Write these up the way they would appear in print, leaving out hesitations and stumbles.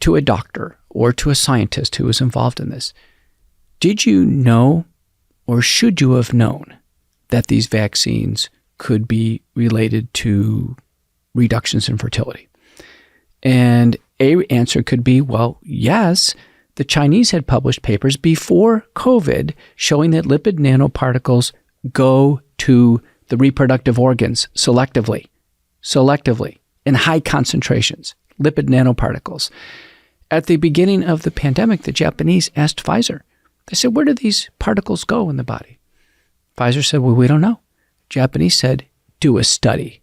to a doctor or to a scientist who was involved in this, did you know or should you have known that these vaccines could be related to reductions in fertility? And a answer could be, well, yes. The Chinese had published papers before COVID showing that lipid nanoparticles go to the reproductive organs selectively, in high concentrations, lipid nanoparticles. At the beginning of the pandemic, the Japanese asked Pfizer, they said, where do these particles go in the body? Pfizer said, well, we don't know. Japanese said, do a study.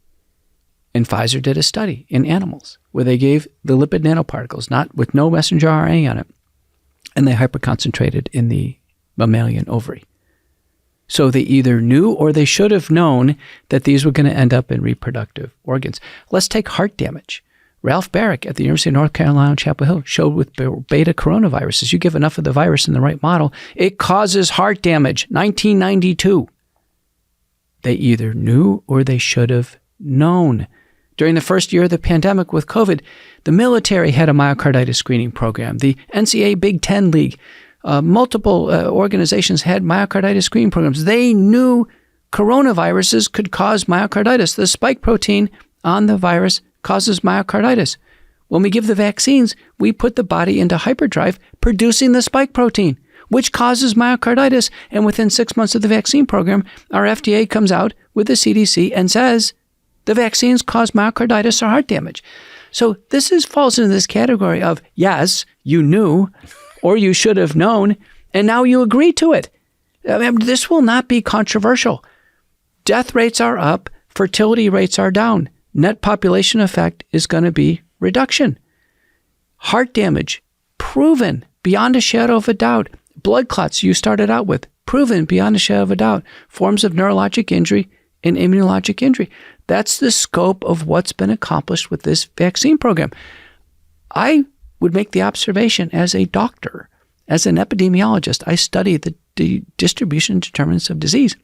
And Pfizer did a study in animals where they gave the lipid nanoparticles, not with no messenger RNA on it, and they hyperconcentrated in the mammalian ovary. So they either knew or they should have known that these were going to end up in reproductive organs. Let's take heart damage. Ralph Barrick at the University of North Carolina, Chapel Hill, showed with beta coronaviruses, you give enough of the virus in the right model, it causes heart damage. 1992. They either knew or they should have known. During the first year of the pandemic with COVID, the military had a myocarditis screening program. The NCAA Big Ten League, multiple organizations had myocarditis screening programs. They knew coronaviruses could cause myocarditis. The spike protein on the virus causes myocarditis. When we give the vaccines, we put the body into hyperdrive, producing the spike protein, which causes myocarditis. And within 6 months of the vaccine program, our FDA comes out with the CDC and says the vaccines cause myocarditis or heart damage. So this falls into this category of, yes, you knew or you should have known, and now you agree to it. I mean, this will not be controversial. Death rates are up, fertility rates are down. Net population effect is going to be reduction. Heart damage, proven beyond a shadow of a doubt. Blood clots you started out with, proven beyond a shadow of a doubt. Forms of neurologic injury and immunologic injury. That's the scope of what's been accomplished with this vaccine program. I would make the observation as a doctor, as an epidemiologist, I study the distribution and determinants of disease,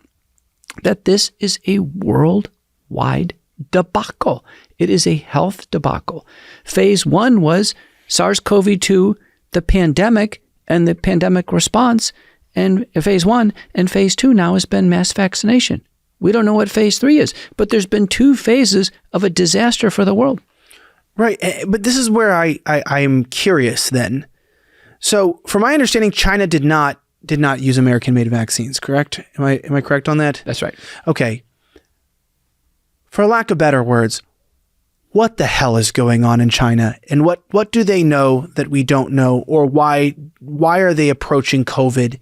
that this is a worldwide debacle. It is a health debacle. Phase 1 was SARS-CoV-2, the pandemic and the pandemic response, and phase 1, and phase 2 now has been mass vaccination. We don't know what phase 3 is, but there's been 2 phases of a disaster for the world. Right. But this is where I'm curious then. So from my understanding, China did not use American-made vaccines, correct? Am I correct on that? That's right. Okay. For lack of better words, what the hell is going on in China? And what do they know that we don't know? Or why are they approaching COVID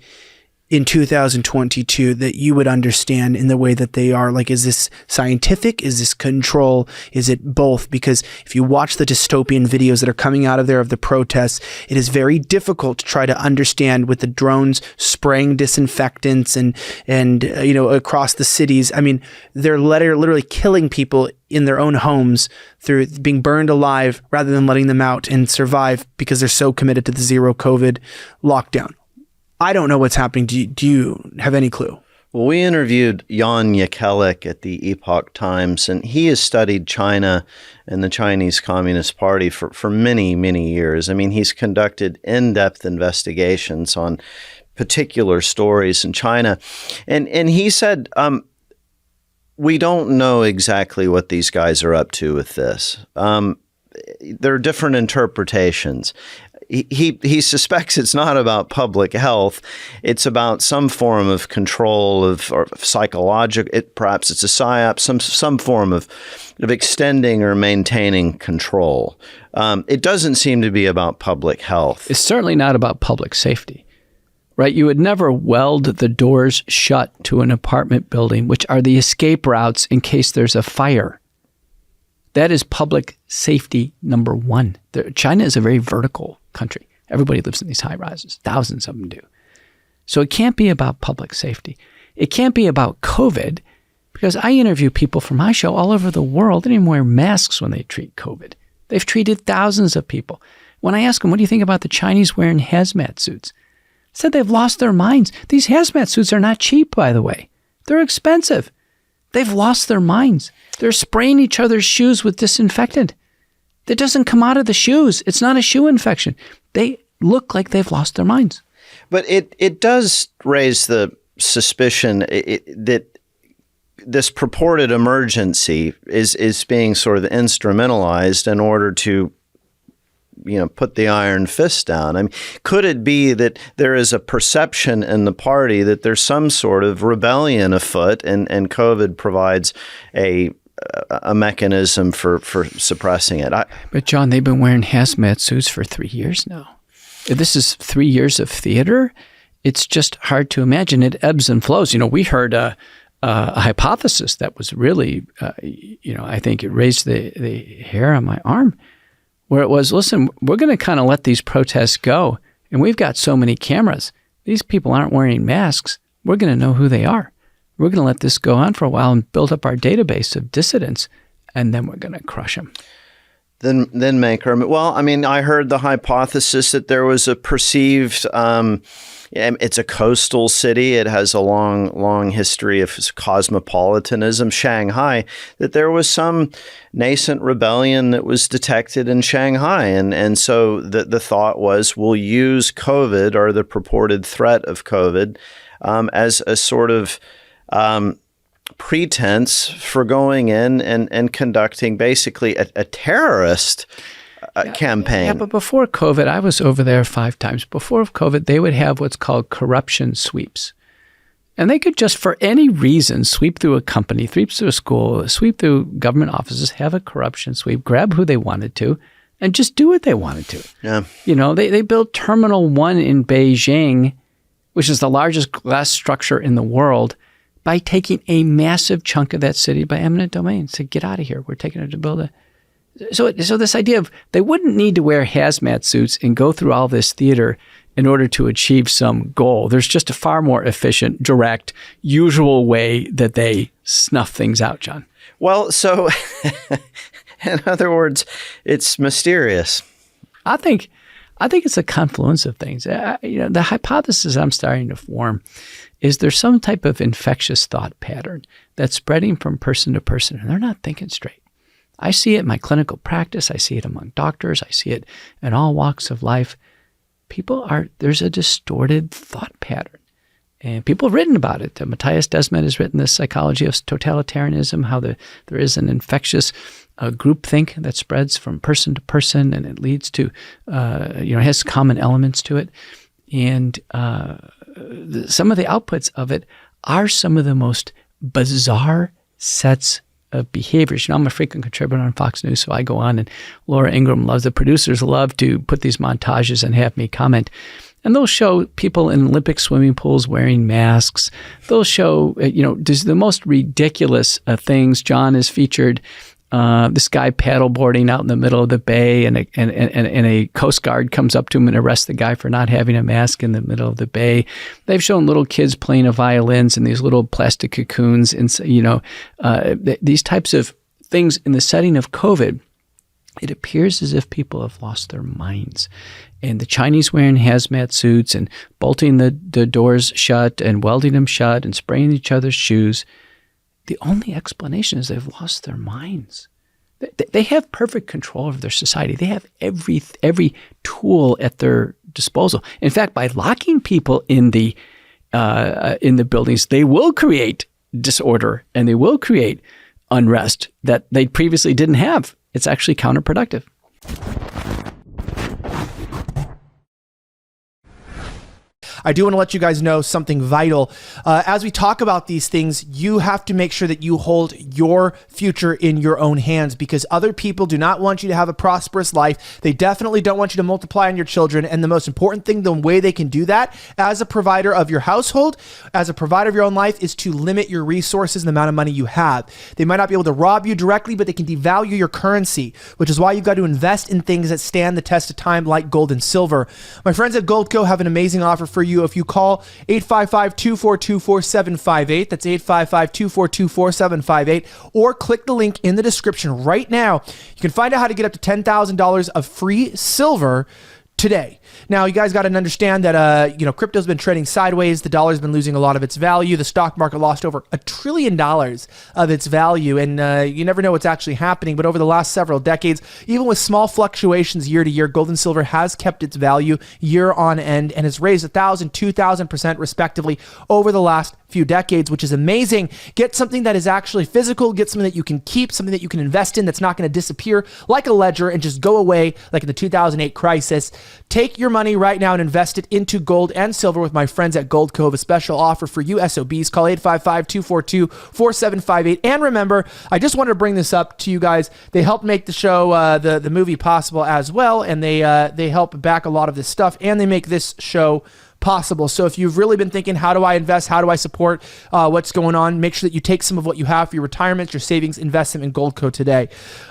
in 2022 that you would understand in the way that they are? Like, is this scientific? Is this control? Is it both? Because if you watch the dystopian videos that are coming out of there of the protests, it is very difficult to try to understand with the drones spraying disinfectants and across the cities. I mean, they're literally killing people in their own homes through being burned alive rather than letting them out and survive because they're so committed to the zero COVID lockdown. I don't know what's happening. Do you have any clue? Well, we interviewed Jan Jekielek at the Epoch Times, and he has studied China and the Chinese Communist Party for many, many years. I mean, he's conducted in-depth investigations on particular stories in China. And he said, we don't know exactly what these guys are up to with this. There are different interpretations. He suspects it's not about public health. It's about some form of control or psychological. Perhaps it's a psyop, some form of extending or maintaining control. It doesn't seem to be about public health. It's certainly not about public safety, right? You would never weld the doors shut to an apartment building, which are the escape routes in case there's a fire. That is public safety number one. China is a very vertical country. Everybody lives in these high rises. Thousands of them do. So it can't be about public safety. It can't be about COVID, because I interview people from my show all over the world. They don't even wear masks when they treat COVID. They've treated thousands of people. When I ask them, what do you think about the Chinese wearing hazmat suits? I said they've lost their minds. These hazmat suits are not cheap, by the way. They're expensive. They've lost their minds. They're spraying each other's shoes with disinfectant. that doesn't come out of the shoes. It's not a shoe infection. They look like they've lost their minds. But it does raise the suspicion that this purported emergency is being sort of instrumentalized in order to, put the iron fist down. I mean, could it be that there is a perception in the party that there's some sort of rebellion afoot, and COVID provides a mechanism for suppressing it? But John, they've been wearing hazmat suits for 3 years now. This is 3 years of theater. It's just hard to imagine. It ebbs and flows. We heard a hypothesis that was really, I think it raised the hair on my arm, where it was, listen, we're going to kind of let these protests go, and we've got so many cameras. These people aren't wearing masks. We're going to know who they are. We're going to let this go on for a while and build up our database of dissidents, and then we're going to crush them. Then make her. Well, I mean, I heard the hypothesis that there was a perceived. It's a coastal city. It has a long history of cosmopolitanism. Shanghai. That there was some nascent rebellion that was detected in Shanghai, and so the thought was, we'll use COVID, or the purported threat of COVID, as a sort of pretense for going in and conducting basically a terrorist campaign. Yeah, but before COVID, I was over there 5 times. Before COVID, they would have what's called corruption sweeps. And they could just, for any reason, sweep through a company, sweep through a school, sweep through government offices, have a corruption sweep, grab who they wanted to, and just do what they wanted to. Yeah. They built Terminal 1 in Beijing, which is the largest glass structure in the world, by taking a massive chunk of that city by eminent domain. Said, get out of here. We're taking it to build So this idea of they wouldn't need to wear hazmat suits and go through all this theater in order to achieve some goal. There's just a far more efficient, direct, usual way that they snuff things out, John. Well, so in other words, it's mysterious. I think it's a confluence of things. The hypothesis I'm starting to form is there's some type of infectious thought pattern that's spreading from person to person, and they're not thinking straight. I see it in my clinical practice. I see it among doctors. I see it in all walks of life. There's a distorted thought pattern. And people have written about it. Matthias Desmet has written The Psychology of Totalitarianism, how there is an infectious groupthink that spreads from person to person, and it leads to, it has common elements to it. And some of the outputs of it are some of the most bizarre sets of behaviors. I'm a frequent contributor on Fox News, so I go on, and Laura Ingraham the producers love to put these montages and have me comment. And they'll show people in Olympic swimming pools wearing masks. They'll show, just the most ridiculous things. John is featured this guy paddleboarding out in the middle of the bay, and a Coast Guard comes up to him and arrests the guy for not having a mask in the middle of the bay. They've shown little kids playing violins in these little plastic cocoons, and these types of things in the setting of COVID. It appears as if people have lost their minds. And the Chinese wearing hazmat suits and bolting the doors shut and welding them shut and spraying each other's shoes. The only explanation is they've lost their minds. They have perfect control over their society. They have every tool at their disposal. In fact, by locking people in the buildings, they will create disorder and they will create unrest that they previously didn't have. It's actually counterproductive. I do want to let you guys know something vital. As we talk about these things, you have to make sure that you hold your future in your own hands, because other people do not want you to have a prosperous life. They definitely don't want you to multiply on your children. And the most important thing, the way they can do that as a provider of your household, as a provider of your own life, is to limit your resources and the amount of money you have. They might not be able to rob you directly, but they can devalue your currency, which is why you've got to invest in things that stand the test of time, like gold and silver. My friends at Goldco have an amazing offer for you. If you call 855-242-4758, that's 855-242-4758, or click the link in the description right now, you can find out how to get up to $10,000 of free silver today. Now, you guys got to understand that, crypto's been trading sideways. The dollar's been losing a lot of its value. The stock market lost over $1 trillion of its value. And you never know what's actually happening. But over the last several decades, even with small fluctuations year to year, gold and silver has kept its value year on end and has raised 1,000, 2,000% respectively over the last few decades, which is amazing. Get something that is actually physical, get something that you can keep, something that you can invest in that's not going to disappear like a ledger and just go away like in the 2008 crisis. Take your money right now and invest it into gold and silver with my friends at Gold Cove. A special offer for you SOBs. Call 855-242-4758. And remember, I just wanted to bring this up to you guys. They helped make the show, the movie possible as well, and they help back a lot of this stuff, and they make this show possible. So if you've really been thinking, how do I invest? How do I support what's going on? Make sure that you take some of what you have for your retirement, your savings, invest them in Goldco today.